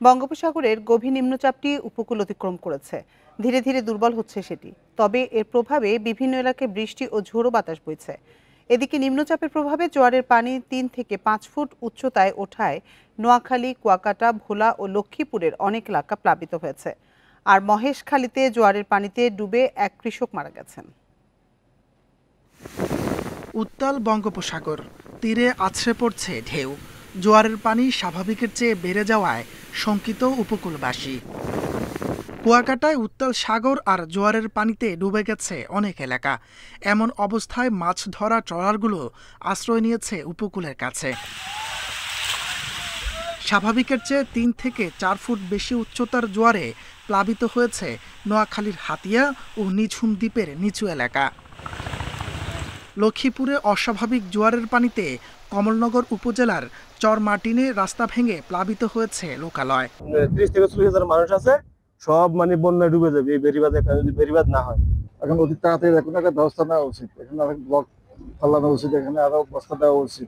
বঙ্গোপসাগরের গভীর নিম্নচাপটি উপকূল অতিক্রম করেছে। ধীরে ধীরে দুর্বল হচ্ছে সেটি। তবে এর প্রভাবে বিভিন্ন এলাকায় বৃষ্টি ও ঝোড়ো বাতাস বইছে। এদিকে নিম্নচাপের প্রভাবে জোয়ারের পানি ৩ থেকে ৫ ফুট উচ্চতায় ওঠায় নোয়াখালী, কুয়াকাটা, ভোলা ও লক্ষ্মীপুরের অনেক এলাকা প্লাবিত হয়েছে। আর মহেশখালীতে জোয়ারের পানিতে ডুবে এক কৃষক মারা গেছেন। উত্তাল বঙ্গোপসাগর, তীরে আছড়ে পড়ছে ঢেউ। জোয়ারের পানি স্বাভাবিকের চেয়ে বেড়ে যাওয়ায় শঙ্কিত উপকূলবাসী। কুয়াকাটায় উত্তাল সাগর আর জোয়ারের পানিতে ডুবে গেছে অনেক এলাকা। এমন অবস্থায় মাছ ধরা ট্রলারগুলো আশ্রয় নিয়েছে উপকূলের কাছে। স্বাভাবিকের চেয়ে ৩ থেকে ৪ ফুট বেশি উচ্চতার জোয়ারে প্লাবিত হয়েছে নোয়াখালীর হাতিয়া ও নিঝুম দ্বীপের নিচু এলাকা। লক্ষ্মীপুরে অস্বাভাবিক জোয়ারের পানিতে কমলনগর উপজেলার চরমার্টিনে রাস্তা ভেঙে প্লাবিত হয়েছে লোকালয়। ৩০ থেকে ৪০ হাজার মানুষ আছে, সব বন্যায় ডুবে যাবে এই বেড়িবাঁধে যদি বেড়িবাঁধ না হয়। এখন অতি তাড়াতাড়ি এখন একটা ব্যবস্থা নেওয়া উচিত, এখানে অনেক ব্লক ফালানো উচিত, এখানে আরো ব্যবস্থা দেওয়া উচিত।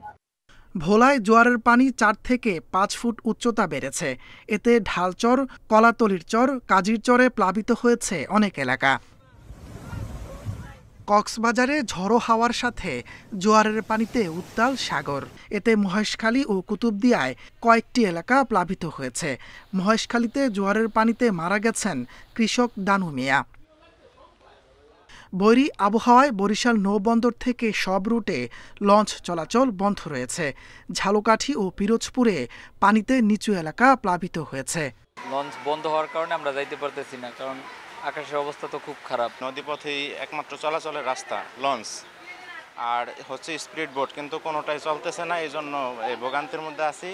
ভোলায় জোয়ারের পানি ৪ থেকে ৫ ফুট উচ্চতা বেড়েছে। এতে ঢালচর, কলাতলির চর, কাজীর চরে প্লাবিত হয়েছে অনেক এলাকা। কক্সবাজারে ঝড়ো হাওয়ার সাথে জোয়ারের পানিতে উত্তাল সাগর। এতে মহেশখালী ও কুতুবদিয়ায় কয়েকটি এলাকা প্লাবিত হয়েছে। মহেশখালীতে জোয়ারের পানিতে মারা গেছেন কৃষক দানু মিয়া। বৈরী আবহাওয়ায় বরিশাল নৌবন্দর থেকে সব রুটে লঞ্চ চলাচল বন্ধ রয়েছে। ঝালকাঠি ও পিরোজপুরে পানিতে নিচু এলাকা প্লাবিত হয়েছে। লঞ্চ বন্ধ হওয়ার কারণে আমরা যাইতে পারতেছি না, কারণ আকাশের অবস্থা তো খুব খারাপ। নদীপথেই একমাত্র চলাচলের রাস্তা লঞ্চ, আর হচ্ছে স্পিড বোট, কিন্তু কোনোটাই চলতেছে না, এই জন্য ভোগান্তির মধ্যে আছি।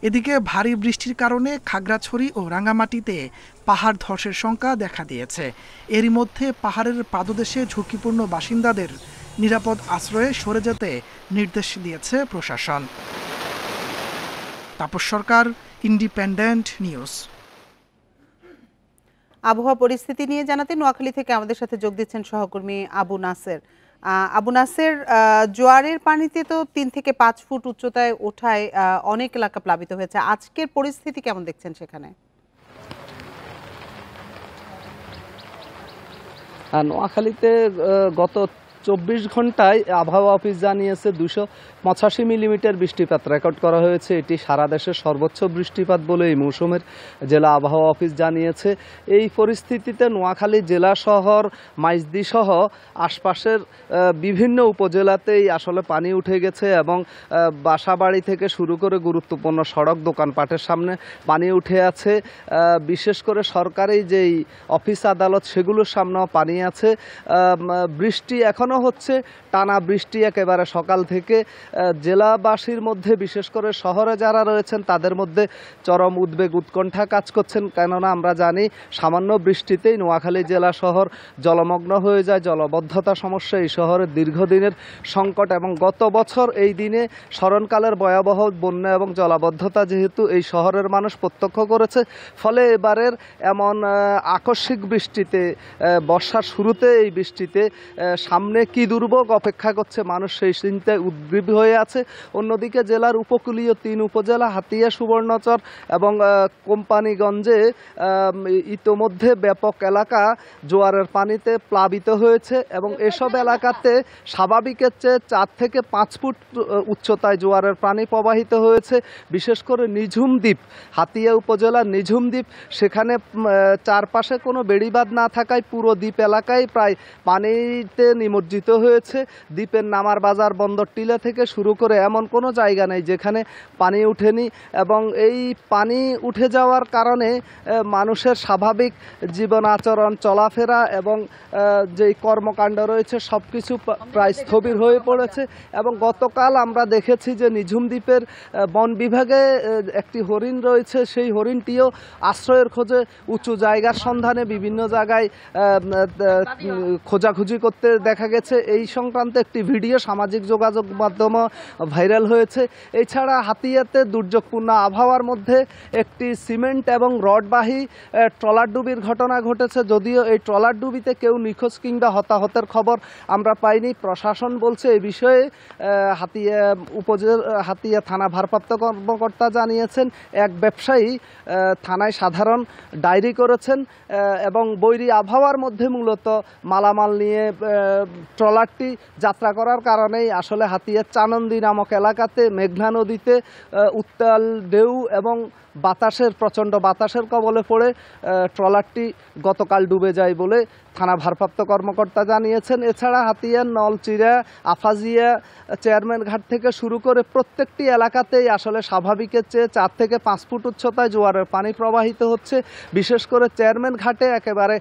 এদিকে ভারী বৃষ্টির কারণে খাগড়াছড়ি ও রাঙ্গামাটিতে পাহাড় ধসের শঙ্কা দেখা দিয়েছে। এরই মধ্যে পাহাড়ের পাদদেশে ঝুঁকিপূর্ণ বাসিন্দাদের নিরাপদ আশ্রয়ে সরে যেতে নির্দেশ দিয়েছে প্রশাসন। তাপস সরকার, ইন্ডিপেন্ডেন্ট নিউজ। আবহাওয়া পরিস্থিতি নিয়ে জানাতে নোয়াখালী থেকে আমাদের সাথে যোগ দিচ্ছেন সহকর্মী আবু নাসের। আবু নাসের, জোয়ারের পানিতে তো ৩ থেকে ৫ ফুট উচ্চতায় ওঠায় অনেক এলাকা প্লাবিত হয়েছে। আজকের পরিস্থিতি কেমন দেখছেন সেখানে? নোয়াখালীতে গত ২৪ ঘন্টায় আবহাওয়া অফিস জানিয়েছে ২৮৫ মিলিমিটার বৃষ্টিপাত রেকর্ড করা হয়েছে। এটি সারা দেশের সর্বোচ্চ বৃষ্টিপাত বলে এই মৌসুমের জেলা আবহাওয়া অফিস জানিয়েছে। এই পরিস্থিতিতে নোয়াখালী জেলা শহর, মাইজদি সহ আশপাশের বিভিন্ন উপজেলাতেই আসলে পানি উঠে গেছে এবং বাসাবাড়ি থেকে শুরু করে গুরুত্বপূর্ণ সড়ক, দোকানপাটের সামনে পানি উঠে আছে। বিশেষ করে সরকারি যেই অফিস আদালত সেগুলোর সামনেও পানি আছে। বৃষ্টি এখনও হচ্ছে, টানা বৃষ্টি একেবারে সকাল থেকে। জেলাবাসীর মধ্যে, বিশেষ করে শহরে যারা রয়েছেন তাদের মধ্যে চরম উদ্বেগ, উৎকণ্ঠা কাজ করছেন। কেননা আমরা জানি সামান্য বৃষ্টিতেই নোয়াখালী জেলা শহর জলমগ্ন হয়ে যায়। জলবদ্ধতা সমস্যা এই শহরের দীর্ঘদিনের সংকট এবং গত বছর এই দিনে স্মরণকালের ভয়াবহ বন্যা এবং জলাবদ্ধতা যেহেতু এই শহরের মানুষ প্রত্যক্ষ করেছে, ফলে এবারের এমন আকস্মিক বৃষ্টিতে, বর্ষার শুরুতে এই বৃষ্টিতে সামনে কি দুর্ভোগ অপেক্ষা করছে মানুষ সেই চিন্তায় উদ্গ্রীব হয়ে আছে। অন্যদিকে জেলার উপকূলীয় ৩ উপজেলা হাতিয়া, সুবর্ণচর এবং কোম্পানিগঞ্জে ইতোমধ্যে ব্যাপক এলাকা জোয়ারের পানিতে প্লাবিত হয়েছে এবং এসব এলাকাতে স্বাভাবিকের চেয়ে ৪ থেকে ৫ ফুট উচ্চতায় জোয়ারের পানি প্রবাহিত হয়েছে। বিশেষ করে নিঝুম দ্বীপ, হাতিয়া উপজেলার নিঝুম দ্বীপ, সেখানে চারপাশে কোনো বেড়িবাঁধ না থাকায় পুরো দ্বীপ এলাকায় প্রায় পানিতে নিমজ্জিত হয়েছে। দ্বীপের নামার বাজার, বন্দর টিলা থেকে শুরু করে এমন কোনো জায়গা নেই যেখানে পানি উঠেনি এবং এই পানি উঠে যাওয়ার কারণে মানুষের স্বাভাবিক জীবন আচরণ, চলাফেরা এবং যেই কর্মকাণ্ড রয়েছে সব কিছু প্রায় স্থবির হয়ে পড়েছে। এবং গতকাল আমরা দেখেছি যে নিঝুম দ্বীপের বন বিভাগে একটি হরিণ রয়েছে, সেই হরিণটিও আশ্রয়ের খোঁজে উঁচু জায়গার সন্ধানে বিভিন্ন জায়গায় খোঁজাখুঁজি করতে দেখা গেছে। গেছে এই সংক্রান্ত একটি ভিডিও সামাজিক যোগাযোগ মাধ্যমে ভাইরাল হয়েছে। এছাড়া হাতিয়াতে দুর্যোগপূর্ণ আবহাওয়ার মধ্যে একটি সিমেন্ট এবং রডবাহী ট্রলার ডুবির ঘটনা ঘটেছে। যদিও এই ট্রলার ডুবিতে কেউ নিখোঁজ কিংবা হতাহতের খবর আমরা পাইনি। প্রশাসন বলছে এই বিষয়ে হাতিয়া থানা ভারপ্রাপ্ত কর্মকর্তা জানিয়েছেন এক ব্যবসায়ী থানায় সাধারণ ডায়েরি করেছেন এবং বৈরী আবহাওয়ার মধ্যে মূলত মালামাল নিয়ে ট্রলারটি যাত্রা করার কারণেই আসলে হাতিয়ার চানন্দি নামক এলাকাতে মেঘনা নদীতে উত্তাল ঢেউ এবং প্রচণ্ড বাতাসের কবলে পড়ে ট্রলারটি গতকাল ডুবে যায় বলে থানা ভারপ্রাপ্ত কর্মকর্তা জানিয়েছেন। এছাড়া হাতিয়ার নলচিরা, আফাজিয়া, চেয়ারম্যান ঘাট থেকে শুরু করে প্রত্যেকটি এলাকাতেই আসলে স্বাভাবিকের চেয়ে 4 থেকে 5 ফুট উচ্চতায় জোয়ারের পানি প্রবাহিত হচ্ছে। বিশেষ করে চেয়ারম্যান ঘাটে একেবারে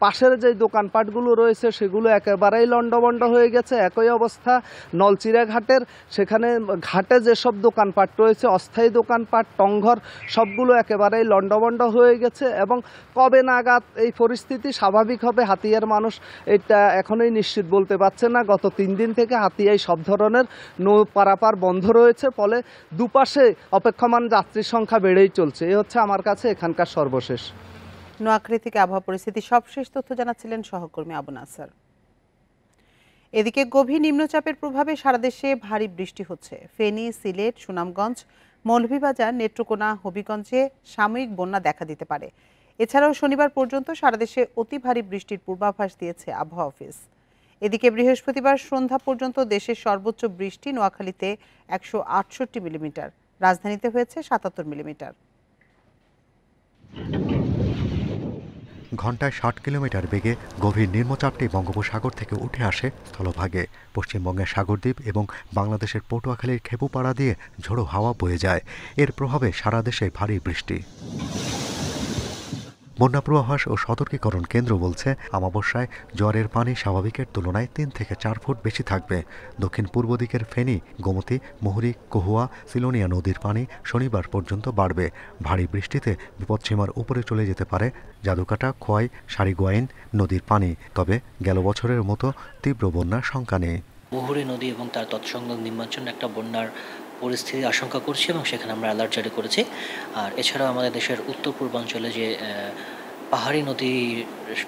পাশের যে দোকানপাটগুলো রয়েছে সেগুলো একেবারেই লণ্ডভণ্ড হয়ে গেছে। একই অবস্থা নলচিরা ঘাটের, সেখানে ঘাটে যেসব দোকানপাট রয়েছে অস্থায়ী দোকানপাট, টংঘর সবগুলো একেবারেই লণ্ডভণ্ড হয়ে গেছে এবং কবে নাগাদ এই পরিস্থিতি স্বাভাবিক হবে হাতিয়ার মানুষ এটা এখনই নিশ্চিত বলতে পারছে না। গত 3 দিন থেকে হাতিয়ায় সব ধরনের নৌ পারাপার বন্ধ রয়েছে, ফলে দুপাশে অপেক্ষমান যাত্রীর সংখ্যা বেড়েই চলছে। এই হচ্ছে আমার কাছে এখানকার সর্বশেষ। নোয়াখালী থেকে আবহাওয়া পরিস্থিতি সবশেষ তথ্য জানাচ্ছিলেন সহকর্মী আবু নাসার। এদিকে গভীর নিম্নচাপের প্রভাবে সারা দেশে ভারী বৃষ্টি হচ্ছে। ফেনী, সিলেট, সুনামগঞ্জ, মৌলভীবাজার, নেত্রকোনা, হবিগঞ্জে সাময়িক বন্যা দেখা দিতে পারে। এছাড়াও শনিবার পর্যন্ত সারা দেশে অতি ভারী বৃষ্টির পূর্বাভাস দিয়েছে আবহাওয়া অফিস। এদিকে বৃহস্পতিবার সন্ধ্যা পর্যন্ত দেশের সর্বোচ্চ বৃষ্টি নোয়াখালীতে 168 মিলিমিটার, রাজধানীতে হয়েছে 77 মিলিমিটার। ঘন্টায় 60 কিলোমিটার বেগে গভীর নিম্নচাপটি বঙ্গোপসাগর থেকে উঠে আসে স্থলভাগে। পশ্চিমবঙ্গের সাগরদ্বীপ এবং বাংলাদেশের পটুয়াখালীর খেপুপাড়া দিয়ে ঝোড়ো হাওয়া বয়ে যায়। এর প্রভাবে সারা দেশে ভারী বৃষ্টি। বন্যা পূর্বাভাস ও সতর্কীকরণ কেন্দ্র বলছে অমাবস্যায় জোয়ারের পানি স্বাভাবিকের তুলনায় 3 থেকে 4 ফুট বেশি থাকবে। দক্ষিণ পূর্ব দিকের ফেনী, গোমতী, মুহুরী, কহুয়া, সিলোনিয়া নদীর পানি শনিবার পর্যন্ত বাড়বে। ভারী বৃষ্টিতে বিপদসীমার উপরে চলে যেতে পারে জাদুকাটা, খোয়াই, সারিগোয়াইন নদীর পানি। তবে গেল বছরের মতো তীব্র বন্যার শঙ্কা নেই। মুহুরী নদী এবং তার তৎসংলগ্ন নিম্নাঞ্চলে একটা বন্যার পরিস্থিতির আশঙ্কা করছি এবং সেখানে আমরা অ্যালার্ট জারি করেছি। আর এছাড়াও আমাদের দেশের উত্তর পূর্বাঞ্চলে যে পাহাড়ি নদী,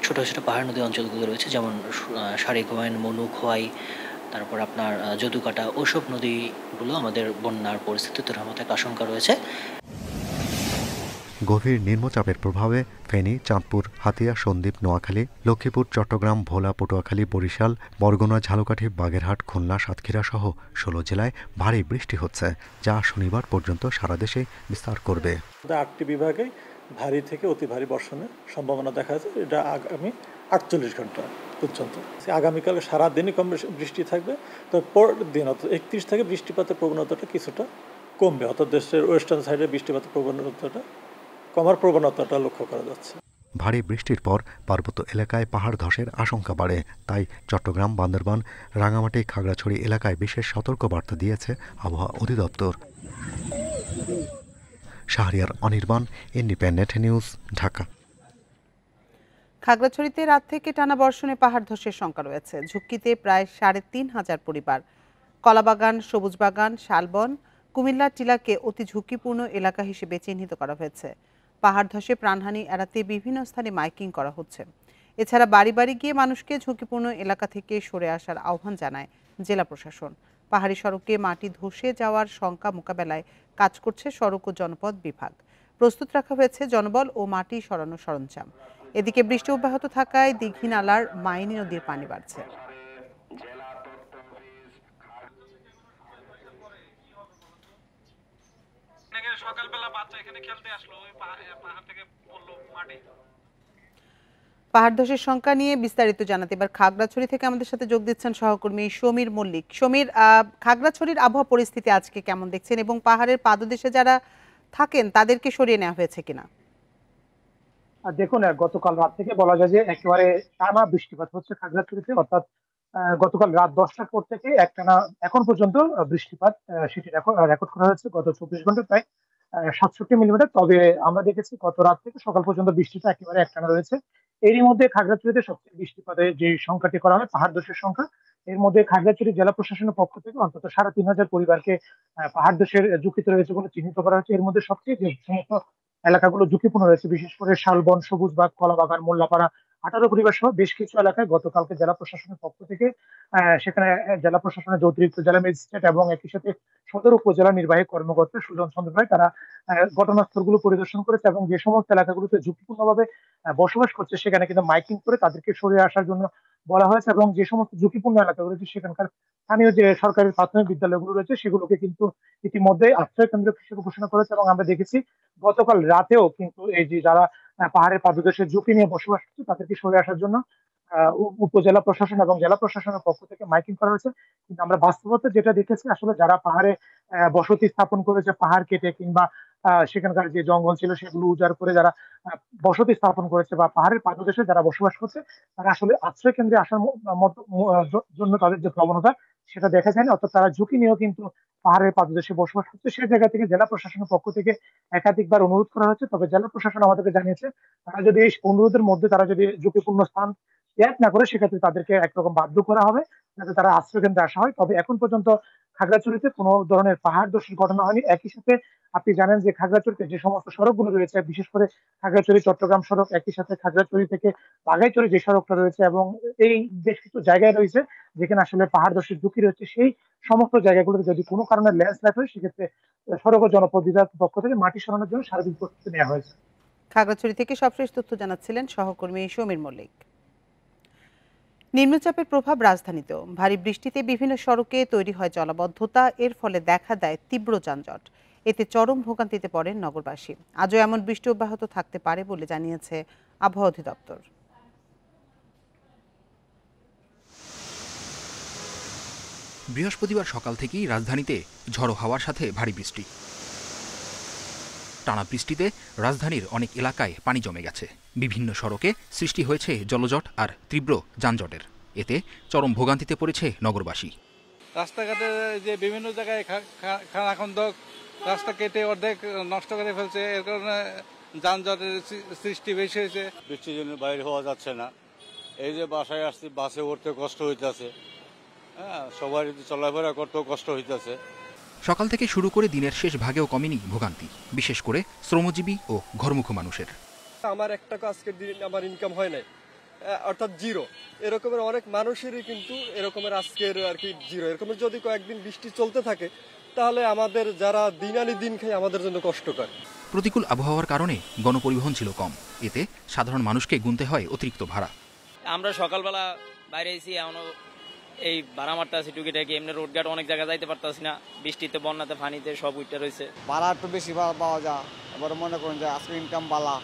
ছোটো ছোটো পাহাড়ি নদী অঞ্চলগুলো রয়েছে, যেমন সারিগোয়াইন, মনু, খোয়াই, তারপর আপনার যদুকাটা, ওসব নদীগুলো আমাদের বন্যার পরিস্থিতি তৈরি হওয়ার একটা আশঙ্কা রয়েছে। গভীর নিম্নচাপের প্রভাবে ফেনী, চাঁদপুর, হাতিয়া, সন্দ্বীপ, নোয়াখালী, লক্ষ্মীপুর, চট্টগ্রাম, ভোলা, পটুয়াখালী, বরিশাল, বরগুনা, ঝালকাঠি, বাগেরহাট, খুলনা, সাতক্ষীরা সহ 16 জেলায় ভারী বৃষ্টি হচ্ছে, যা শনিবার পর্যন্ত সারা দেশে বিস্তার করবে। 8টি বিভাগে ভারী থেকে অতি ভারী বর্ষণের সম্ভাবনা দেখা যাচ্ছে। এটা আগামী 48 ঘন্টা পর্যন্ত। আগামীকাল সারাদিনই কম বৃষ্টি থাকবে। তো পরের দিন অর্থাৎ 31 থেকে বৃষ্টিপাতের প্রবণতাটা কিছুটা কমবে, অর্থাৎ দেশের ওয়েস্টার্ন সাইডে বৃষ্টিপাতের প্রবণতাটা কমার প্রবণতাটা লক্ষ্য করা যাচ্ছে। ভারী বৃষ্টির পর পার্বত্য এলাকায় পাহাড় ধসের আশঙ্কা বাড়ে। তাই চট্টগ্রাম, বান্দরবান, রাঙামাটি, খাগড়াছড়ি এলাকায় বিশেষ সতর্কবার্তা দিয়েছে আবহাওয়া অধিদপ্তর। Shahriar Anirban, Independent News, Dhaka. খাগড়াছড়িতে রাত থেকে টানা বর্ষণে পাহাড় ধসের শঙ্কা রয়েছে। ঝুঁকিতে প্রায় 3,500 পরিবার। কলাবাগান, সবুজবাগান, শালবন, কুমিল্লার টিলাকে অতি ঝুঁকিপূর্ণ এলাকা হিসেবে চিহ্নিত করা হয়েছে। পাহাড় ধসে প্রাণহানি এড়াতে বিভিন্ন স্থানে মাইকিং করা হচ্ছে। এছাড়া বাড়ি বাড়ি গিয়ে মানুষকে ঝুঁকিপূর্ণ এলাকা থেকে সরে আসার আহ্বান জানায় জেলা প্রশাসন। পাহাড়ি সড়কে মাটি ধসে যাওয়ার শঙ্কা মোকাবেলায় কাজ করছে সড়ক ও জনপথ বিভাগ। প্রস্তুত রাখা হয়েছে জনবল ও মাটি সরানোর সরঞ্জাম। এদিকে বৃষ্টি অব্যাহত থাকায় দীঘি নালার মাইনী নদীর পানি বাড়ছে। পাহাড় ধসের সংখ্যা নিয়ে বিস্তারিত জানাতে এবার খাগড়াছড়ি থেকে আমাদের সাথে যোগ দিচ্ছেন সহকর্মী সমীর মল্লিক। সমীর, খাগড়াছড়ির আবহাওয়া পরিস্থিতি আজকে কেমন দেখছেন এবং পাহাড়ের পাদদেশে যারা থাকেন তাদেরকে সরিয়ে নেওয়া হয়েছে কিনা? দেখুন, গতকাল রাত থেকে বলা যায় যে একেবারে টানা বৃষ্টিপাত হচ্ছে খাগড়াছড়িতে। অর্থাৎ গতকাল রাত 10টার পর থেকে একটানা এখন পর্যন্ত বৃষ্টিপাত সেটি রেকর্ড করা হয়েছে। গত 24 ঘন্টায় প্রায় 67 মিলিমিটার। তবে আমরা দেখেছি গত রাত থেকে সকাল পর্যন্ত বৃষ্টিটা একেবারে একটানা রয়েছে। এরই মধ্যে খাগড়াছড়িতে সবচেয়ে বৃষ্টিপাতের যে সংখ্যাটি করা হয় পাহাড় ধসের সংখ্যা, এর মধ্যে খাগড়াছড়ি জেলা প্রশাসনের পক্ষ থেকে অন্তত ৩,৫০০ পরিবারকে পাহাড় ধসের ঝুঁকিতে রয়েছে বলে চিহ্নিত করা হয়েছে। এর মধ্যে সবচেয়ে যে সমস্ত এলাকাগুলো ঝুঁকিপূর্ণ রয়েছে, বিশেষ করে শালবন, সবুজবাগ, কলাবাগান, মোল্লাপাড়া, 18 পরিবার সহ বেশ কিছু এলাকায় গতকালকে জেলা প্রশাসনের পক্ষ থেকে সেখানে জেলা প্রশাসনের যে অতিরিক্ত জেলা ম্যাজিস্ট্রেট এবং একই সাথে সদর উপজেলা নির্বাহী কর্মকর্তা সুজন চন্দ্র রায় তারা ঘটনাস্থলগুলো পরিদর্শন করেছে এবং যে সমস্ত এলাকাগুলোতে ঝুঁকিপূর্ণভাবে বসবাস করছে সেখানে কিন্তু মাইকিং করে তাদেরকে সরিয়ে আসার জন্য বলা হয়েছে এবং যে সমস্ত ঝুঁকিপূর্ণ এলাকাগুলো রয়েছে সেখানকার স্থানীয় যে সরকারি প্রাথমিক বিদ্যালয়গুলো রয়েছে সেগুলোকে কিন্তু ইতিমধ্যে আশ্রয় কেন্দ্র হিসেবে ঘোষণা করেছে এবং আমরা দেখেছি গতকাল রাতেও কিন্তু এই যে যারা পাহাড়ের পাদদেশের ঝুঁকি নিয়ে বসবাস করছে তাদেরকে সরে আসার জন্য উপজেলা প্রশাসন এবং জেলা প্রশাসনের পক্ষ থেকে মাইকিং করা হয়েছে। কিন্তু আমরা বাস্তবতা যেটা দেখেছি আসলে যারা পাহাড়ে বসতি স্থাপন করেছে পাহাড় কেটে কিংবা সেখানকার যে জঙ্গল ছিল সেগুলো উজাড় করে যারা বসতি স্থাপন করেছে বা পাহাড়ের পাদদেশে যারা বসবাস করছে তারা আসলে আশ্রয় কেন্দ্রে আসার জন্য তাদের যে প্রবণতা সেটা দেখা যায়নি, অর্থাৎ তারা ঝুঁকি নিয়েও কিন্তু পাহাড়ের পাদদেশে বসবাস করছে। সেই জায়গা থেকে জেলা প্রশাসনের পক্ষ থেকে একাধিকবার অনুরোধ করা হয়েছে, তবে জেলা প্রশাসন আমাদেরকে জানিয়েছে তারা যদি এই অনুরোধের মধ্যে তারা যদি ঝুঁকিপূর্ণ স্থান ত্যাগ না করে সেক্ষেত্রে তাদেরকে একরকম বাধ্য করা হবে যাতে তারা আশ্রয় কেন্দ্রে আসা হয়। তবে এখন পর্যন্ত খাগড়াছড়িতে কোনো ধরনের পাহাড় ধসের ঘটনা হয়নি। একই সাথে আপনি জানেন যে খাগড়াছড়িতে যে সমস্ত সড়কগুলো রয়েছে, বিশেষ করে খাগড়াছড়ি চট্টগ্রাম সড়ক, একই সাথে খাগড়াছড়ি থেকে বাঘাইছড়ি যে সড়কটা রয়েছে এবং এই বেশ কিছু জায়গায় রয়েছে যেখানে আসলে পাহাড় ধসের ঝুঁকি রয়েছে, সেই সমস্ত জায়গাগুলোতে যদি কোনো কারণে ল্যান্ডস্লাইড হয় সেক্ষেত্রে সড়ক ও জনপথ বিভাগের পক্ষ থেকে মাটি সরানোর জন্য সার্বিক প্রস্তুতি নেওয়া হয়েছে। খাগড়াছড়ি থেকে সবশেষ তথ্য জানাচ্ছিলেন সহকর্মী সমীর মল্লিক। নিম্নচাপের প্রভাব রাজধানীতেও। ভারী বৃষ্টিতে বিভিন্ন সড়কে তৈরি হয় জলাবদ্ধতা, এর ফলে দেখা দেয় তীব্র যানজট। এতে চরম ভোগান্তিতে পড়েন নগরবাসী। আজও এমন বৃষ্টি অব্যাহত থাকতে পারে বলে জানিয়েছে আবহাওয়া অধিদপ্তর। বৃহস্পতিবার সকাল থেকেই রাজধানীতে ঝড়ো হাওয়ার সাথে ভারী বৃষ্টি। টানা বৃষ্টিতে রাজধানীর অনেক এলাকায় পানি জমে গেছে। বিভিন্ন সড়কে সৃষ্টি হয়েছে জলজট আর তীব্র যানজটের। এতে চরম ভোগান্তিতে পড়েছে নগরবাসী। রাস্তাঘাটে যে বিভিন্ন জায়গায় খানাখন্দক রাস্তা কেটে অর্ধেক নষ্ট করে ফেলছে, এর কারণে যানজটের সৃষ্টি বেশি হয়েছে। বৃষ্টির জন্য বাইরে হওয়া যাচ্ছে না। এই যে বাসায় আসছি, বাসে উঠতে কষ্ট হইতেছে, হ্যাঁ, সবাই চলাফেরা করতেও কষ্ট হইতেছে। সকাল থেকে শুরু করে দিনের শেষ ভাগেও কমেনি ভোগান্তি, বিশেষ করে শ্রমজীবী ও ঘরমুখো মানুষের। আমার 1 টাকা আজকের দিন আমার ইনকাম হয় নাই, অর্থাৎ জিরো। এরকমের অনেক মানুষেরই কিন্তু এরকমের আজকের আর কি জিরো। এরকমের যদি কয়েকদিন বৃষ্টি চলতে থাকে তাহলে আমাদের যারা দিন আনি দিন খায় আমাদের জন্য কষ্টকর। প্রতিকূল আবহাওয়ার কারণে গণপরিবহন ছিল কম, এতে সাধারণ মানুষকে গুনতে হয় অতিরিক্ত ভাড়া। আমরা সকালবেলা বাইরে এসি এমন এই ভাড়া মারতে আছি টুকিটাকি, এমনি রোডঘাট অনেক জায়গায় যাইতে পারতেছি না, বৃষ্টিতে বন্যাতে পানিতে সব উঠতে রয়েছে। ভাড়া একটু বেশি পাওয়া যায়, এবার মনে করেন যে আজকে ইনকাম বালা,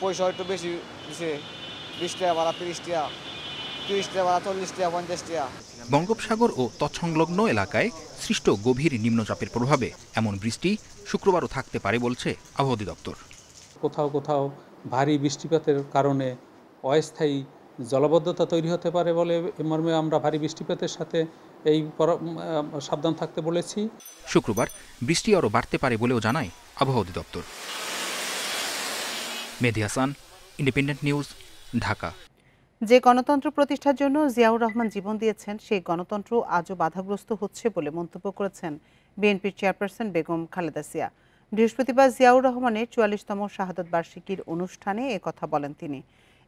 পয়সা একটু বেশি দিছে, 20 টাকা ভাড়া 30 টাকা, 30 টাকা ভাড়া 40 টাকা 50 টাকা। বঙ্গোপসাগর ও তৎসংলগ্ন এলাকায় সৃষ্ট গভীর নিম্নচাপের প্রভাবে এমন বৃষ্টি শুক্রবারও থাকতে পারে বলছে আবহাওয়া অধিদপ্তর। কোথাও কোথাও ভারী বৃষ্টিপাতের কারণে অস্থায়ী জলাবদ্ধতা তৈরি হতে পারে বলে মর্মে আমরা ভারী বৃষ্টিপাতের সাথে এই সাবধান থাকতে বলেছি। শুক্রবার বৃষ্টি আরও বাড়তে পারে বলেও জানায় আবহাওয়া অধিদপ্তর। মেহেদী হাসান, ইন্ডিপেন্ডেন্ট নিউজ, ঢাকা। যে গণতন্ত্র প্রতিষ্ঠার জন্য জিয়াউর রহমান জীবন দিয়েছেন সেই গণতন্ত্র আজও বাধাগ্রস্ত হচ্ছে বলে মন্তব্য করেছেন বিএনপির চেয়ারপারসন বেগম খালেদা জিয়া। বৃহস্পতিবার জিয়াউর রহমানের 44তম শাহাদত বার্ষিকীর অনুষ্ঠানে একথা বলেন তিনি।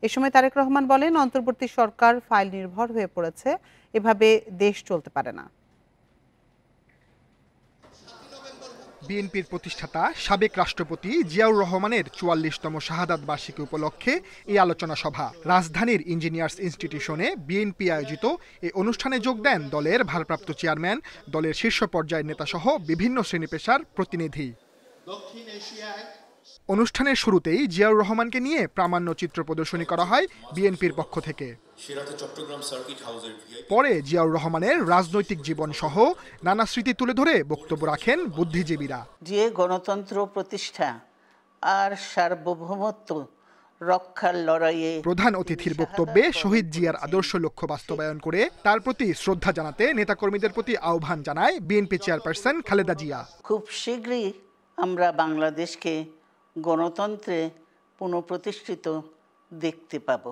এ সময় তারেক রহমান বলেন, অন্তর্বর্তী সরকার ফাইল নির্ভর হয়ে পড়েছে, এভাবে দেশ চলতে পারে না। বিএনপির প্রতিষ্ঠাতা সাবেক রাষ্ট্রপতি জিয়াউর রহমানের 44তম শাহাদাত বার্ষিকী উপলক্ষে এই আলোচনা সভা রাজধানীর ইঞ্জিনিয়ার্স ইনস্টিটিউশনে বিএনপি আয়োজিত এই অনুষ্ঠানে যোগ দেন দলের ভারপ্রাপ্ত চেয়ারম্যান, দলের শীর্ষ পর্যায়ের নেতাসহ বিভিন্ন শ্রেণী পেশার প্রতিনিধি। অনুষ্ঠানের শুরুতেই জিয়াউর রহমানকে নিয়ে প্রামাণ্য চিত্র প্রদর্শনী করা হয় বিএনপির পক্ষ থেকে। পরে জিয়াউর রহমানের রাজনৈতিক জীবন সহ নানা স্মৃতি তুলে ধরে বক্তব্য রাখেন বুদ্ধিজীবীরা। যে গণতন্ত্র প্রতিষ্ঠা আর সার্বভৌমত্ব রক্ষার লড়াইয়ে প্রধান অতিথির বক্তব্যে শহীদ জিয়ার আদর্শ লক্ষ্য বাস্তবায়ন করে তার প্রতি শ্রদ্ধা জানাতে নেতাকর্মীদের প্রতি আহ্বান জানায় বিএনপি চেয়ারপারসন খালেদা জিয়া। খুব শীঘ্রই আমরা বাংলাদেশকে গণতন্ত্রে পুনঃপ্রতিষ্ঠিত দেখতে পাব।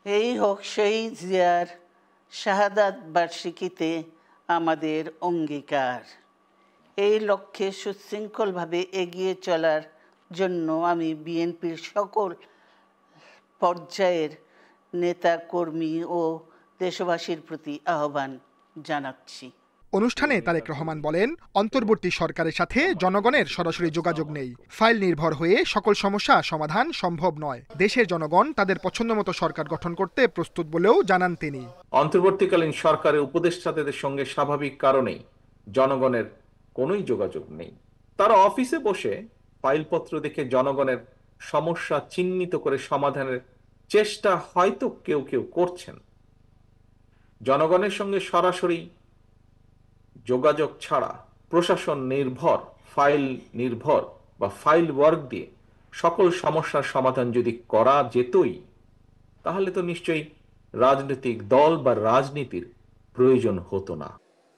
এই হোক শহীদ জিয়ার শাহাদাত বার্ষিকীতে আমাদের অঙ্গীকার। এই লক্ষ্যে সুশৃঙ্খলভাবে এগিয়ে চলার জন্য আমি বিএনপির সকল পর্যায়ের নেতা কর্মী ও দেশবাসীর প্রতি আহ্বান জানাচ্ছি। অনুষ্ঠানে তারেক রহমান বলেন, অন্তর্বর্তী সরকারের সাথে জনগণের সরাসরি যোগাযোগ নেই। ফাইল নির্ভর হয়ে সকল সমস্যা সমাধান সম্ভব নয়। দেশের জনগণ তাদের পছন্দমতো সরকার গঠন করতে প্রস্তুত বলেও জানান তিনি। অন্তর্বর্তীকালীন সরকারের উপদেষ্টাদের সঙ্গে স্বাভাবিক কারণেই জনগণের কোনোই যোগাযোগ নেই। তারা অফিসে বসে ফাইলপত্র দেখে জনগণের সমস্যা চিহ্নিত করে সমাধানের চেষ্টা হয়তো কেউ কেউ করছেন। জনগণের সঙ্গে সরাসরি যোগাযোগ ছাড়া প্রশাসন নির্ভর, ফাইল নির্ভর বা ফাইল ওয়ার্ক দিয়ে সকল সমস্যার সমাধান যদি করা যেতই, তাহলে তো নিশ্চয়ই রাজনৈতিক দল বা রাজনীতির প্রয়োজন হতো না।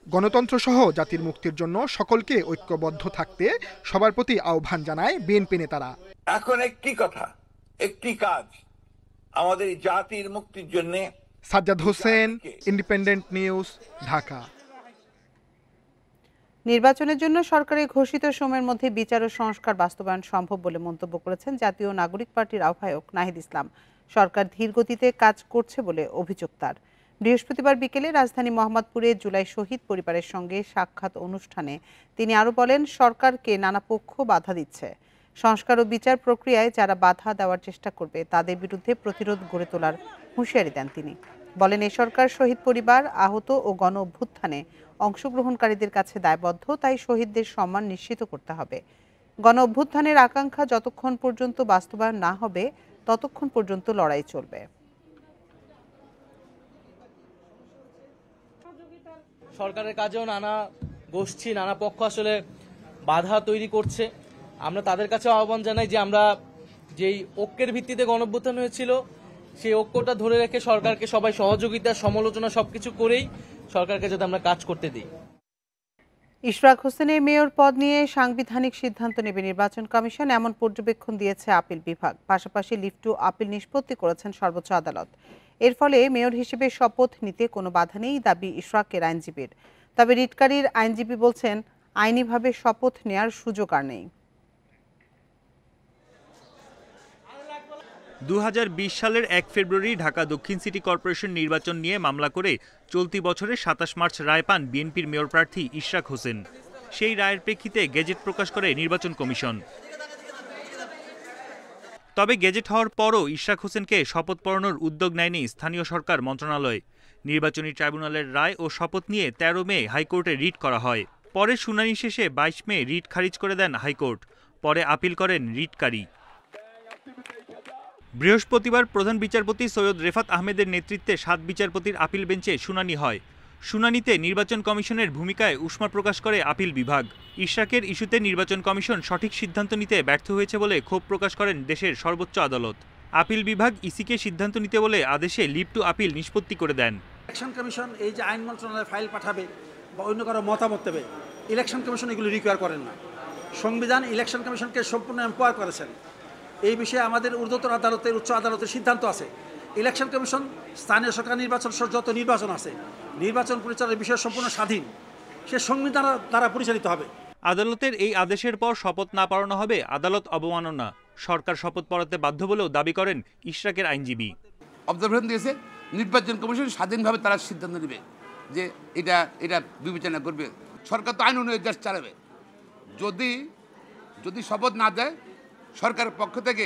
গণতন্ত্র সহ জাতির মুক্তির জন্য সকলকে ঐক্যবদ্ধ থাকতে সবার প্রতি আহ্বান জানায় বিএনপি নেতারা। এখন একটি কথা, একটি কাজ, আমাদের জাতির মুক্তির জন্য। Sajjad Hossain, independent News, Dhaka. নির্বাচনের জন্য সরকারের ঘোষিত সময়ের মধ্যে বিচার ও সংস্কার বাস্তবায়ন সম্ভব বলে মন্তব্য করেছেন জাতীয় নাগরিক পার্টির আহ্বায়ক নাহিদ ইসলাম। সরকার ধীর গতিতে কাজ করছে বলে অভিযোগ তার। বৃহস্পতিবার বিকেলে রাজধানী মোহাম্মদপুরে জুলাই শহীদ পরিবারের সঙ্গে সাক্ষাৎ অনুষ্ঠানে তিনি আরও বলেন, সরকারকে নানা পক্ষ বাধা দিচ্ছে। সংস্কার ও বিচার প্রক্রিয়ায় যারা বাধা দেওয়ার চেষ্টা করবে তাদের বিরুদ্ধে প্রতিরোধ গড়ে তোলার হুঁশিয়ারি দেন তিনি। বলেন, এ সরকার শহীদ পরিবার, আহত ও গণ অভ্যুত্থানে অংশগ্রহণকারীদের কাছে দায়বদ্ধ, তাই শহীদদের সম্মান নিশ্চিত করতে হবে। গণ অভ্যুত্থানের আকাঙ্ক্ষা যতক্ষণ পর্যন্ত বাস্তবায়ন না হবে ততক্ষণ পর্যন্ত লড়াই চলবে। সরকারের কাজেও নানা গোষ্ঠী, নানা পক্ষ আসলে বাধা তৈরি করছে। আমরা তাদের কাছে আহ্বান জানাই যে আমরা যেই ঐক্যের ভিত্তিতে গণঅভ্যুত্থান হয়েছিল সেই ঐক্যটা ধরে রেখে সরকারকে সবাই সহযোগিতা, সমালোচনা সবকিছু করেই সরকারকে যাতে আমরা কাজ করতে দিই। ইশরাক হোসেনের মেয়র পদ নিয়ে সাংবিধানিক সিদ্ধান্ত নেবে নির্বাচন কমিশন, এমন পর্যবেক্ষণ দিয়েছে আপিল বিভাগ। পাশাপাশি লিভ টু আপিল নিষ্পত্তি করেছেন সর্বোচ্চ আদালত। এর ফলে মেয়র হিসেবে শপথ নিতে কোনো বাধা নেই দাবি ইশরাকের আইনজীবীর। তবে রিটকারীর আইনজীবী বলছেন, আইনিভাবে শপথ নেয়ার সুযোগ আর নেই। 2020 সালের 1 ফেব্রুয়ারি ঢাকা দক্ষিণ সিটি কর্পোরেশন নির্বাচন নিয়ে মামলা করে চলতি বছরের 27 মার্চ রায় পান বিএনপির মেয়র প্রার্থী ইশরাক হোসেন। সেই রায়ের প্রেক্ষিতে গেজেট প্রকাশ করে নির্বাচন কমিশন। তবে গেজেট হওয়ার পরও ইশরাক হোসেনকে শপথ পড়ানোর উদ্যোগ নেয়নি স্থানীয় সরকার মন্ত্রণালয়। নির্বাচনী ট্রাইব্যুনালের রায় ও শপথ নিয়ে 13 মে হাইকোর্টে রিট করা হয়। পরে শুনানি শেষে 22 মে রিট খারিজ করে দেন হাইকোর্ট। পরে আপিল করেন রিটকারী। বৃহস্পতিবার প্রধান বিচারপতি সৈয়দ রেফাত আহমেদের নেতৃত্বে 7 বিচারপতির আপিল বেঞ্চে শুনানি হয়। শুনানিতে নির্বাচন কমিশনের ভূমিকায় উষ্মা প্রকাশ করে আপিল বিভাগ। ইশরাকের ইস্যুতে নির্বাচন কমিশন সঠিক সিদ্ধান্ত নিতে ব্যর্থ হয়েছে বলে ক্ষোভ প্রকাশ করেন দেশের সর্বোচ্চ আদালত। আপিল বিভাগ ইসিকে সিদ্ধান্ত নিতে বলে আদেশে লিভ টু আপিল নিষ্পত্তি করে দেন। ইলেকশন কমিশন এই যে আইন মন্ত্রণালয়ে ফাইল পাঠাবে বা অন্য কারো মতামত দেবে, ইলেকশন কমিশন এগুলো রিকোয়ার করেন না। সংবিধান ইলেকশন কমিশনকে সম্পূর্ণ এম্পাওয়ার করেছেন। এই বিষয়ে আমাদের ঊর্ধ্বতন আদালতের, উচ্চ আদালতের সিদ্ধান্ত আছে। ইলেকশন কমিশন স্থানীয় সরকার নির্বাচন সহ যত নির্বাচন আছে, নির্বাচন পরিচালনার বিষয়ে সম্পূর্ণ স্বাধীন, সে সংবিধান দ্বারা পরিচালিত হবে। আদালতের এই আদেশের পর শপথ না পড়ানো হবে আদালত অবমাননা। সরকার শপথ পড়াতে বাধ্য বলেও দাবি করেন ইশরাকের আইনজীবী। অবজারভেশন দিয়েছে নির্বাচন কমিশন স্বাধীনভাবে তারা সিদ্ধান্ত নেবে যে এটা বিবেচনা করবে। সরকার তো আইন অনুযায়ী দেশ চালাবে। যদি শপথ না দেয় সরকারের পক্ষ থেকে,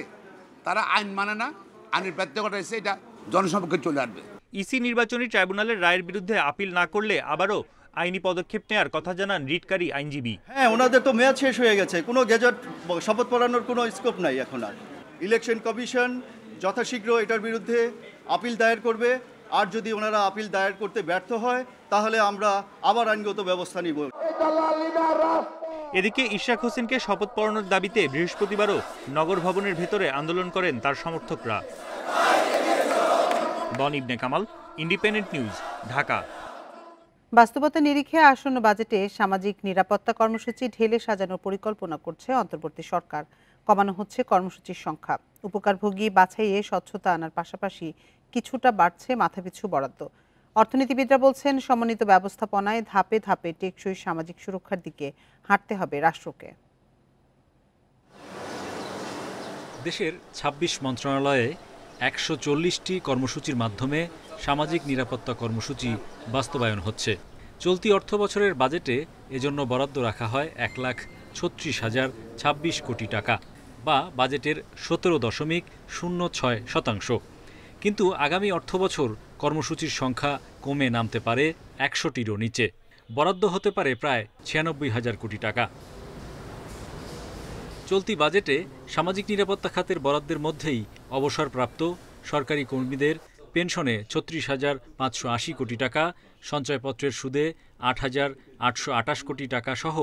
তারা আইন মানে না, আইনের ব্যত্যয়তা এসে এটা জনসমক্ষে চলে আসবে। ইসি নির্বাচনী ট্রাইব্যুনালের রায়ের বিরুদ্ধে আপিল না করলে আবারও আইনি পদক্ষেপ নেওয়ার কথা জানান রিটকারী আইনজীবী। হ্যাঁ, ওনাদের তো মেয়াদ শেষ হয়ে গেছে, কোনো গেজেট শপথ পড়ানোর কোনো স্কোপ নাই এখন আর। ইলেকশন কমিশন যথাশীঘ্র এটার বিরুদ্ধে আপিল দায়ের করবে, আর যদি ওনারা আপিল দায়ের করতে ব্যর্থ হয় তাহলে আমরা আবার আইনগত ব্যবস্থা নিব। এদিকে ইশরাক হোসেনকে শপথ পড়ানোর দাবিতে বৃহস্পতিবারও নগর ভবনের ভেতরে আন্দোলন করেন তার সমর্থকরা। বন ইবনে কামাল, ইন্ডিপেন্ডেন্ট নিউজ, ঢাকা। বাস্তবতা নিরিখে আসন্ন বাজেটে সামাজিক নিরাপত্তা কর্মসূচি ঢেলে সাজানোর পরিকল্পনা করছে অন্তর্বর্তী সরকার। কমানো হচ্ছে কর্মসূচির সংখ্যা। উপকারভোগী বাছাইয়ে স্বচ্ছতা আনার পাশাপাশি কিছুটা বাড়ছে মাথাপিছু বরাদ্দ। অর্থনীতিবিদরা বলছেন, সমন্বিত ব্যবস্থাপনায় ধাপে ধাপে টেকসই সামাজিক সুরক্ষার দিকে হাঁটতে হবে রাষ্ট্রকে। দেশের ২৬ মন্ত্রণালয়ে ১৪০টি কর্মসূচির মাধ্যমে সামাজিক নিরাপত্তা কর্মসূচি বাস্তবায়ন হচ্ছে। চলতি অর্থবছরের বাজেটে এজন্য বরাদ্দ রাখা হয় ১,৩৬,০২৬ কোটি টাকা, বা বাজেটের ১৭.০৬%। কিন্তু আগামী অর্থবছর কর্মসূচির সংখ্যা কমে নামতে পারে ১০০টিরও নিচে। বরাদ্দ হতে পারে প্রায় ৯৬,০০০ কোটি টাকা। চলতি বাজেটে সামাজিক নিরাপত্তা খাতের বরাদ্দের মধ্যেই অবসরপ্রাপ্ত সরকারি কর্মীদের পেনশনে ৩৬,৫৮০ কোটি টাকা, সঞ্চয়পত্রের সুদে ৮,৮২৮ কোটি টাকা সহ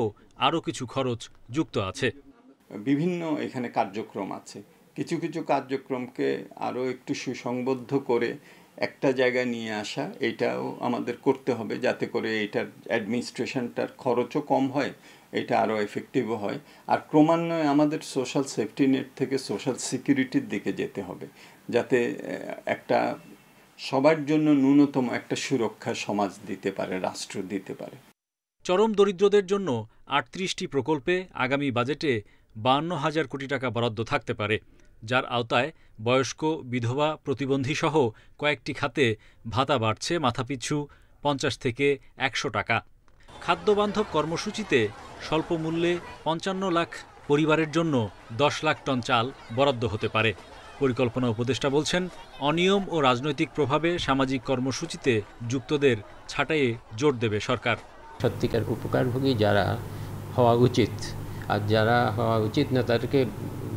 আরও কিছু খরচ যুক্ত আছে। বিভিন্ন এখানে কার্যক্রম আছে, কিছু কিছু কার্যক্রমকে আরও একটু সুসংবদ্ধ করে একটা জায়গায় নিয়ে আসা, এটাও আমাদের করতে হবে, যাতে করে এটার অ্যাডমিনিস্ট্রেশনটার খরচও কম হয়, এটা আরও এফেক্টিভও হয়। আর ক্রমান্বয়ে আমাদের সোশ্যাল সেফটি নেট থেকে সোশ্যাল সিকিউরিটির দিকে যেতে হবে, যাতে একটা সবার জন্য ন্যূনতম একটা সুরক্ষা সমাজ দিতে পারে, রাষ্ট্র দিতে পারে। চরম দরিদ্রদের জন্য ৩৮টি প্রকল্পে আগামী বাজেটে ৫২,০০০ কোটি টাকা বরাদ্দ থাকতে পারে, যার আওতায় বয়স্ক, বিধবা, প্রতিবন্ধী সহ কয়েকটি খাতে ভাতা বাড়ছে মাথাপিছু ৫০ থেকে ১০০ টাকা। খাদ্যবান্ধব কর্মসূচিতে স্বল্প মূল্যে ৫৫ লাখ পরিবারের জন্য ১০ লাখ টন চাল বরাদ্দ হতে পারে। পরিকল্পনা উপদেষ্টা বলছেন, অনিয়ম ও রাজনৈতিক প্রভাবে সামাজিক কর্মসূচিতে যুক্তদের ছাঁটাইয়ে জোর দেবে সরকার। সত্যিকার উপকারভোগী যারা হওয়া উচিত আর যারা হওয়া উচিত না তাদেরকে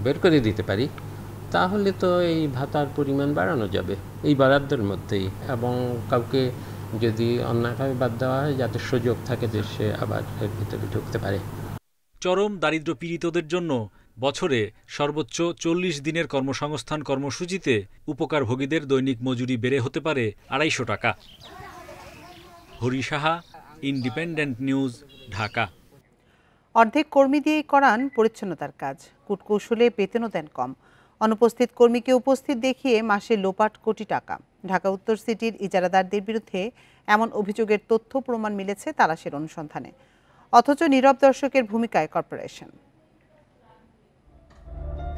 বের করে দিতে পারি, তাহলে তো এই ভাতার পরিমাণ বাড়ানো যাবে এই বরাদ্দের মধ্যেই, এবং কাউকে যদি অন্যায়ভাবে বাদ দেওয়া হয় যাতে সুযোগ থাকে যে সে আবার এর ভিতরে ঢুকতে পারে। চরম দারিদ্র্য পীড়িতদের জন্য বছরে সর্বোচ্চ ৪০ দিনের কর্মসংস্থান কর্মসূচিতে উপকারভোগীদের দৈনিক মজুরি বেড়ে হতে পারে ২৫০ টাকা। Hari Saha, independent News, Dhaka. অর্ধেক কর্মী দিয়েই করান পরিচ্ছন্নতার কাজ, কূটকৌশলে বেতনও দেন কম। অনুপস্থিত কর্মীকে উপস্থিত দেখিয়ে মাসে লোপাট কোটি টাকা। ঢাকা উত্তর সিটির ইজারাদারদের বিরুদ্ধে এমন অভিযোগের তথ্য প্রমাণ মিলেছে তালাশের অনুসন্ধানে, অথচ নীরব দর্শকের ভূমিকায় কর্পোরেশন।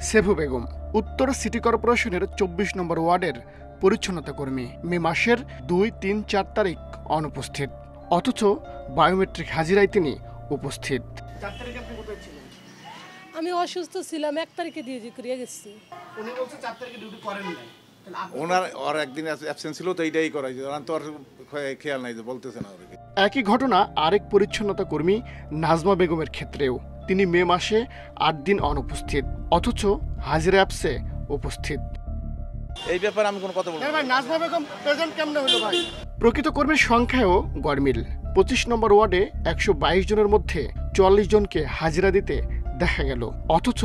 সেভু বেগম উত্তর সিটি কর্পোরেশনের ২৪ নম্বর ওয়ার্ডের পরিচ্ছন্নতা কর্মী, মে মাসের ২, ৩, ৪ তারিখ অনুপস্থিত, অথচ বায়োমেট্রিক হাজিরায় তিনি উপস্থিত। আমি অসুস্থ ছিলাম, ১ তারিখে দিয়ে গেছি। উনি বলছে ৪ তারিখে ডিউটি করেন নাই। ওর একদিন অ্যাবসেন্স ছিল, তো এইটাই করাই, তো আর খেয়াল নাই, বলতেছে না। একই ঘটনা আরেক পরিচ্ছন্নতা কর্মী নাজমা বেগমের ক্ষেত্রেও। তিনি মে মাসে ৮ দিন অনুপস্থিত, অথচ হাজিরা অ্যাপসে উপস্থিত। এই ব্যাপারে আমি কোনো কথা বলবো না। নাজমা বেগম প্রেজেন্ট কেমনে হলো ভাই? প্রকৃত কর্মীর সংখ্যাও গরমিল। ২৫ নম্বর ওয়ার্ডে ১২২ জনের মধ্যে ৪৪ জনকে হাজিরা দিতে দেখা গেল, অথচ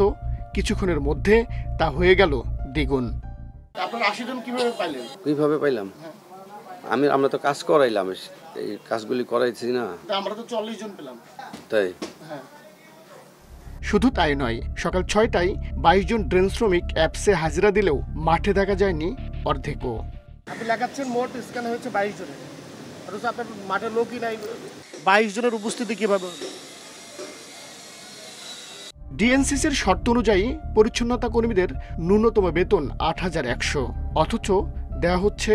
কিছুক্ষণের মধ্যে তা হয়ে গেল দ্বিগুণ। আপনারা ৮০ জন কিভাবে পাইলেন? কিভাবে পাইলাম? আমরা তো কাজ করাইলাম, এই কাজগুলি করাইছি না। আমরা তো ৪০ জন পেলাম। তাই শুধু তাই নয়, সকাল ৬টায় ২২ জন ড্রেন শ্রমিক অ্যাপসে হাজিরা দিলেও মাঠে দেখা যায়নি অর্ধেকও। আপনি লেখাচ্ছেন মোট স্ক্যান হয়েছে ২২ জনের, অথচ আপনার মাঠে লোকই নাই। ২২ জনের উপস্থিতি কিভাবে? ডিএনসিসির শর্ত অনুযায়ী পরিচ্ছন্নতা কর্মীদের ন্যূনতম বেতন ৮,১০০, অথচ দেওয়া হচ্ছে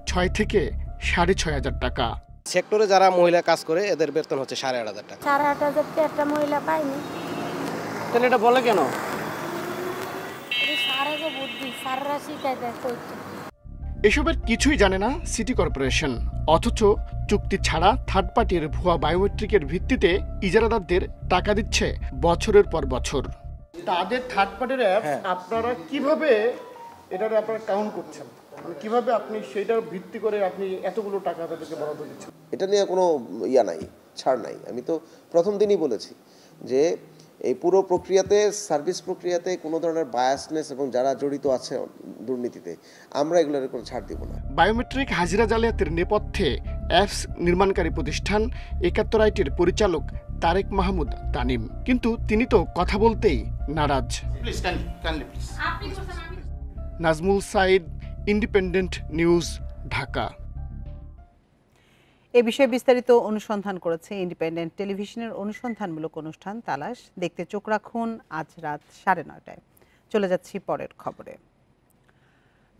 ৬ থেকে ৬,৫০০ টাকা। সেক্টরে যারা মহিলা কাজ করে এদের বেতন হচ্ছে ৮,৫০০ টাকা। ৮,৫০০ টাকা একটা মহিলা পাইনি। তাহলে এটা বলে কেন? এসবের কিছুই জানে না সিটি কর্পোরেশন, অথচ চুক্তি ছাড়া থার্ড পার্টির ভুয়া বায়োমেট্রিকের ভিত্তিতে ইজারাদারদের টাকা দিচ্ছে বছরের পর বছর। তাদের থার্ড পার্টির অ্যাপ আপনারা কিভাবে এটারে আপনারা কাউন্ট করছেন? মানে কিভাবে আপনি সেইটার ভিত্তি করে আপনি এতগুলো টাকা তাদেরকে বরাদ্দ দিচ্ছেন? এটা নিয়ে কোনো নাই, ছাড় নাই। আমি তো প্রথম দিনই বলেছি যে এই পুরো প্রক্রিয়াতে, সার্ভিস প্রক্রিয়াতে কোনো ধরনের বায়াসনেস এবং যারা জড়িত আছে দুর্নীতিতে, আমরা এগুলোর কোনো ছাড় দিব না। বায়োমেট্রিক হাজিরা জালিয়াতির নেপথ্যে অ্যাপস নির্মাণকারী প্রতিষ্ঠান ৭১ আইটির পরিচালক তারেক মাহমুদ তানিম, কিন্তু তিনি তো কথা বলতেই নারাজ। Nazmul Saeed, Independent News, Dhaka. এ বিষয়ে বিস্তারিত অনুসন্ধান করেছে ইন্ডিপেন্ডেন্ট টেলিভিশনের অনুসন্ধানমূলক অনুষ্ঠান তালাশ। দেখতে চোখ রাখুন আজ রাত 9:30টায়। চলে যাচ্ছি পরের খবরে।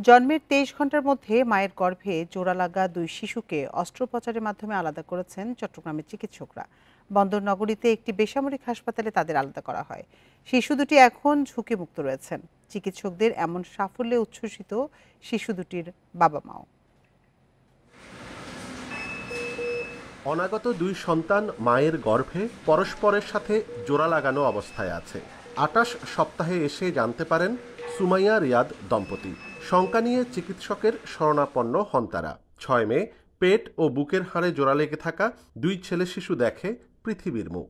জন্মের 23 ঘন্টার মধ্যে মায়ের গর্ভে জোড়া লাগা 2 শিশুকে অস্ত্রোপচারের মাধ্যমে আলাদা করেছেন চট্টগ্রামের চিকিৎসকরা। বন্দর নগরীতে একটি বেসামরিক হাসপাতালে তাদের আলাদা করা হয়। শিশু দুটি এখন ঝুঁকিমুক্ত রয়েছেন। চিকিৎসকদের এমন সাফল্যে উচ্ছ্বসিত শিশু দুটির বাবা মাও। অনাগত 2 সন্তান মায়ের গর্ভে পরস্পরের সাথে জোড়া লাগানো অবস্থায় আছে। 28 সপ্তাহে এসে জানতে পারেন সুমাইয়া রিয়াদ দম্পতি। শঙ্কা নিয়ে চিকিৎসকের শরণাপন্ন হন তারা। 6 মে পেট ও বুকের হাড়ে জোড়া লেগে থাকা 2 ছেলে শিশু দেখে পৃথিবীর মুখ।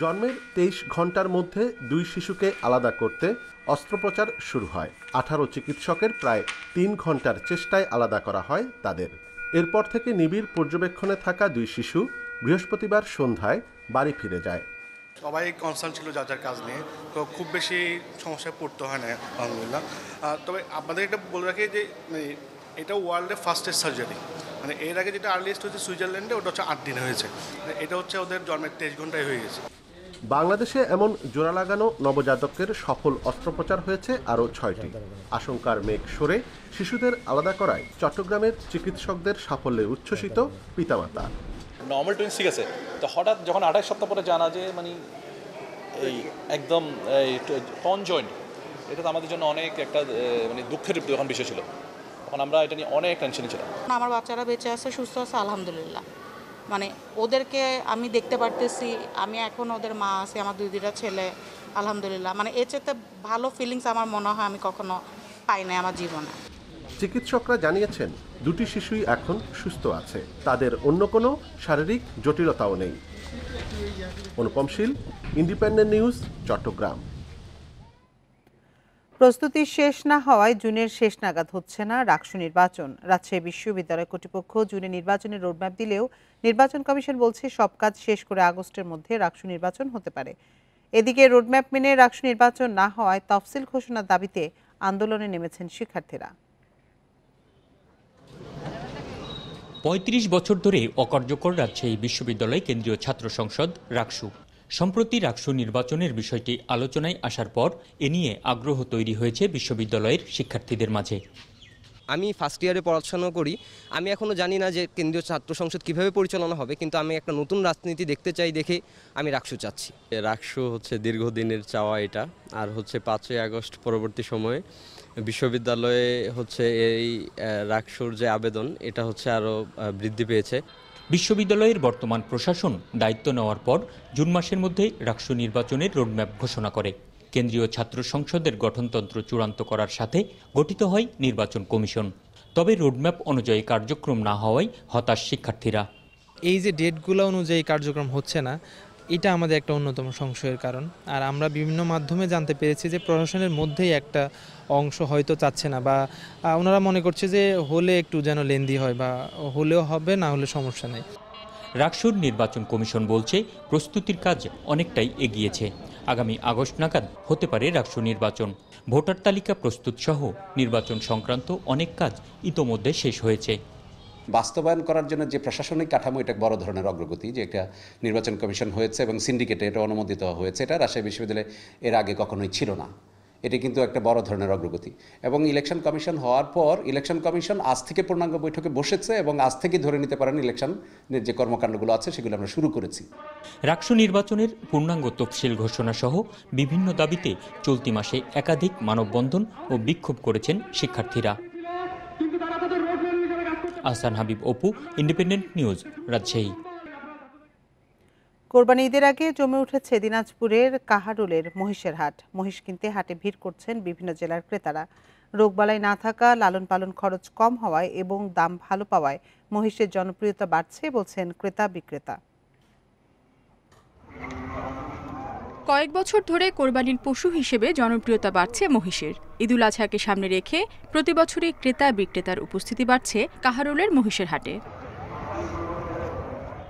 জন্মের 23 ঘন্টার মধ্যে 2 শিশুকে আলাদা করতে অস্ত্রোপচার শুরু হয়। 18 চিকিৎসকের প্রায় 3 ঘন্টার চেষ্টায় আলাদা করা হয় তাদের। এরপর থেকে নিবিড় পর্যবেক্ষণে থাকা 2 শিশু বৃহস্পতিবার সন্ধ্যায় বাড়ি ফিরে যায়। সবাই কনসার্ন ছিল যার যার কাজ নিয়ে, তো খুব বেশি সমস্যায় পড়তে হয় না আলহামদুলিল্লাহ। তবে আপনাদের এটা বলে রাখি যে এটা ওয়ার্ল্ডের ফাস্টেস্ট সার্জারি। মানে এর আগে যেটা আর্লিয়েস্ট হচ্ছে সুইজারল্যান্ডে, ওটা হচ্ছে 8 দিনে হয়েছে। এটা হচ্ছে ওদের জন্মের 23 ঘন্টায় হয়ে গেছে। বাংলাদেশে এমন জোড়া লাগানো নবজাতকের সফল অস্ত্রোপচার হয়েছে আরও 6টি। আশঙ্কার মেঘ সরে শিশুদের আলাদা করায় চট্টগ্রামের চিকিৎসকদের সাফল্যে উচ্ছ্বসিত পিতামাতা। নর্মাল টুইন্স ঠিক আছে, তো হঠাৎ যখন 28 সপ্তাহ পরে জানা যে এই একদম কনজয়েন্ট, এটা তো আমাদের জন্য অনেক একটা দুঃখের বিষয় ছিল। তখন আমরা এটা নিয়ে অনেক টেনশনে ছিলাম। আমার বাচ্চারা বেঁচে আছে, সুস্থ আছে আলহামদুলিল্লাহ। ওদেরকে আমি দেখতে পারতেছি, আমি এখন ওদের মা আছি, আমার 2 ছেলে আলহামদুলিল্লাহ। এর চেয়ে ভালো ফিলিংস আমার মনে হয় আমি কখনো পাই নাই আমার জীবনে। চিকিৎসকরা জানিয়েছেন 2টি শিশুই এখন সুস্থ আছে, তাদের অন্য কোনো শারীরিক জটিলতাও নেই। অনুপম শীল, ইন্ডিপেন্ডেন্ট নিউজ, চট্টগ্রাম। প্রস্তুতি শেষ না হওয়ায় জুনের শেষ নাগাদ হচ্ছে না রাকসু নির্বাচন। রাজশাহী বিশ্ববিদ্যালয় কর্তৃপক্ষ জুনে নির্বাচনের রোডম্যাপ দিলেও নির্বাচন কমিশন বলছে সব কাজ শেষ করে আগস্টের মধ্যে রাকসু নির্বাচন হতে পারে। এদিকে রোডম্যাপ মেনে রাকসু নির্বাচন না হওয়ায় তফসিল ঘোষণার দাবিতে আন্দোলনে নেমেছেন শিক্ষার্থীরা। 35 বছর ধরে অকার্যকর রাজশাহী বিশ্ববিদ্যালয় কেন্দ্রীয় ছাত্র সংসদ রাকসু। সম্প্রতি রাকসু নির্বাচনের বিষয়টি আলোচনায় আসার পর এ নিয়ে আগ্রহ তৈরি হয়েছে বিশ্ববিদ্যালয়ের শিক্ষার্থীদের মাঝে। আমি ফার্স্ট ইয়ারে পড়াশোনা করি, আমি এখনও জানি না যে কেন্দ্রীয় ছাত্র সংসদ কীভাবে পরিচালনা হবে, কিন্তু আমি একটা নতুন রাজনীতি দেখতে চাই দেখে আমি রাকসু চাচ্ছি। রাকসু হচ্ছে দীর্ঘদিনের চাওয়া এটা, আর হচ্ছে 5ই আগস্ট পরবর্তী সময়ে বিশ্ববিদ্যালয়ে হচ্ছে এই রাকসুর যে আবেদন এটা হচ্ছে আরও বৃদ্ধি পেয়েছে। বিশ্ববিদ্যালয়ের বর্তমান প্রশাসন দায়িত্ব নেওয়ার পর জুন মাসের মধ্যে রাকসু নির্বাচনের রোডম্যাপ ঘোষণা করে। কেন্দ্রীয় ছাত্র সংসদের গঠনতন্ত্র চূড়ান্ত করার সাথে গঠিত হয় নির্বাচন কমিশন। তবে রোডম্যাপ অনুযায়ী কার্যক্রম না হওয়ায় হতাশ শিক্ষার্থীরা। এই যে ডেটগুলো অনুযায়ী কার্যক্রম হচ্ছে না, এটা আমাদের একটা অন্যতম সংশয়ের কারণ। আর আমরা বিভিন্ন মাধ্যমে জানতে পেরেছি যে প্রশাসনের মধ্যেই একটা অংশ হয়তো চাচ্ছে না, বা ওনারা মনে করছে যে হলে একটু যেন লেন্দি হয়, বা হলেও হবে, না হলে সমস্যা নেই। রাকসুর নির্বাচন কমিশন বলছে প্রস্তুতির কাজ অনেকটাই এগিয়েছে। আগামী আগস্ট নাগাদ হতে পারে রাকসু নির্বাচন। ভোটার তালিকা প্রস্তুত সহ নির্বাচন সংক্রান্ত অনেক কাজ ইতোমধ্যে শেষ হয়েছে। বাস্তবায়ন করার জন্য যে প্রশাসনিক কাঠামো, এটা বড় ধরনের অগ্রগতি যে একটা নির্বাচন কমিশন হয়েছে এবং সিন্ডিকেটে এটা অনুমোদিত হয়েছে। এটা রাজশাহী বিশ্ববিদ্যালয়ে এর আগে কখনোই ছিল না। এটি কিন্তু একটা বড় ধরনের অগ্রগতি। এবং ইলেকশন কমিশন হওয়ার পর ইলেকশন কমিশন আজ থেকে পূর্ণাঙ্গ বৈঠকে বসেছে এবং আজ থেকে ধরে নিতে পারেন ইলেকশনের যে কর্মকাণ্ডগুলো আছে সেগুলো আমরা শুরু করেছি। রাকসু নির্বাচনের পূর্ণাঙ্গ তফসিল ঘোষণা সহ বিভিন্ন দাবিতে চলতি মাসে একাধিক মানববন্ধন ও বিক্ষোভ করেছেন শিক্ষার্থীরা। Ahsan Habib, Apu, independent news, Rajshahi. কোরবানি ঈদের আগে জমে উঠেছে দিনাজপুরের কাহারোলের মহিষের হাট। মহিষ কিনতে হাটে ভিড় করছেন বিভিন্ন জেলার ক্রেতারা। রোগবালাই না থাকা, লালন পালন খরচ কম হওয়ায় এবং দাম ভালো পাওয়ায় মহিষের জনপ্রিয়তা বাড়ছে বলছেন ক্রেতা বিক্রেতা। কয়েক বছর ধরে কোরবানির পশু হিসেবে জনপ্রিয়তা বাড়ছে মহিষের। ঈদুল আজহাকে সামনে রেখে প্রতি বছরই ক্রেতা বিক্রেতার উপস্থিতি বাড়ছে কাহারোলের মহিষের হাটে।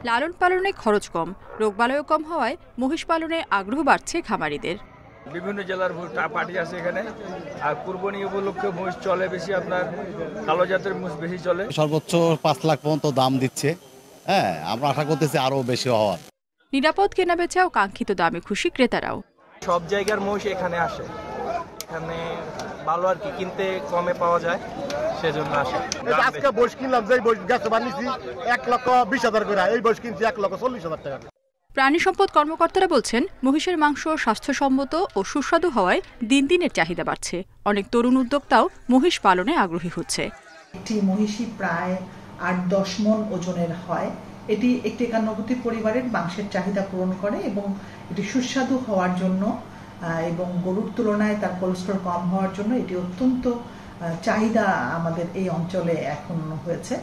লালন পালনে খরচ কম, রোগবালাইও কম হওয়ায় মহিষ পালনে আগ্রহ বাড়ছে খামারিদের। বিভিন্ন জেলার পার্টি আছে এখানে, আর কুরবানি উপলক্ষে মহিষ চলে বেশি, আপনার কালো জাতের মহিষ বেশি চলে। সর্বোচ্চ 5 লাখ পর্যন্ত দাম দিচ্ছে। হ্যাঁ, আমরা আশা করতেছি আরো বেশি হওয়ার। নিরাপদ কেনাবেচা ও কাঙ্ক্ষিত দামে খুশি ক্রেতারাও। সব জায়গার মহিষ এখানে আসে, এখানে ভালো আর কি, কিনতে কমে পাওয়া যায়, সেজন্য আসে। আজকে বয়স কিনলাম, যে বয়স গাছে বানিয়েছি 1,20,000 করে, এই বয়স কিনছি 1,40,000 টাকা। প্রাণী সম্পদ কর্মকর্তারা বলছেন, মহিষের মাংস স্বাস্থ্যসম্মত ও সুস্বাদু হওয়ায় দিন দিন এর চাহিদা বাড়ছে। অনেক তরুণ উদ্যোক্তাও মহিষ পালনে আগ্রহী হচ্ছে। একটি মহিষী প্রায় 8-10 মণ ওজনের হয়। এটি একটি একান্নবর্তী পরিবারের মাংসের চাহিদা পূরণ করে এবং এটি সুস্বাদু হওয়ার জন্য এবং গরুর তুলনায় তার কোলেস্টেরল কম হওয়ার জন্য এটি অত্যন্ত চাহিদা আমাদের এই অঞ্চলে এখন হয়েছে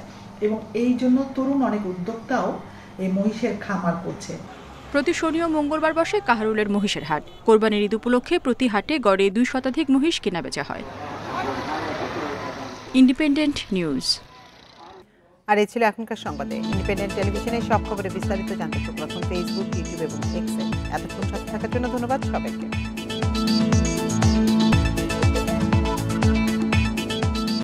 এবং এই জন্য তরুণ অনেক উদ্যোক্তাও এই মহিষের খামার করছে। প্রতি শনি ও মঙ্গলবার বসে কাহারোলের মহিষের হাট। কোরবানির ঈদ উপলক্ষে প্রতি হাটে গড়ে 2 শতাধিক মহিষ কেনাবেচা হয়। Independent news. আর এই ছিল এখনকার সংবাদে। ইন্ডিপেন্ডেন্ট টেলিভিশনের সব খবরে বিস্তারিত জানতে চোখ রাখুন ফেসবুক, ইউটিউব এবং এক্সে। এতক্ষণ সাথে থাকার জন্য ধন্যবাদ সবাইকে।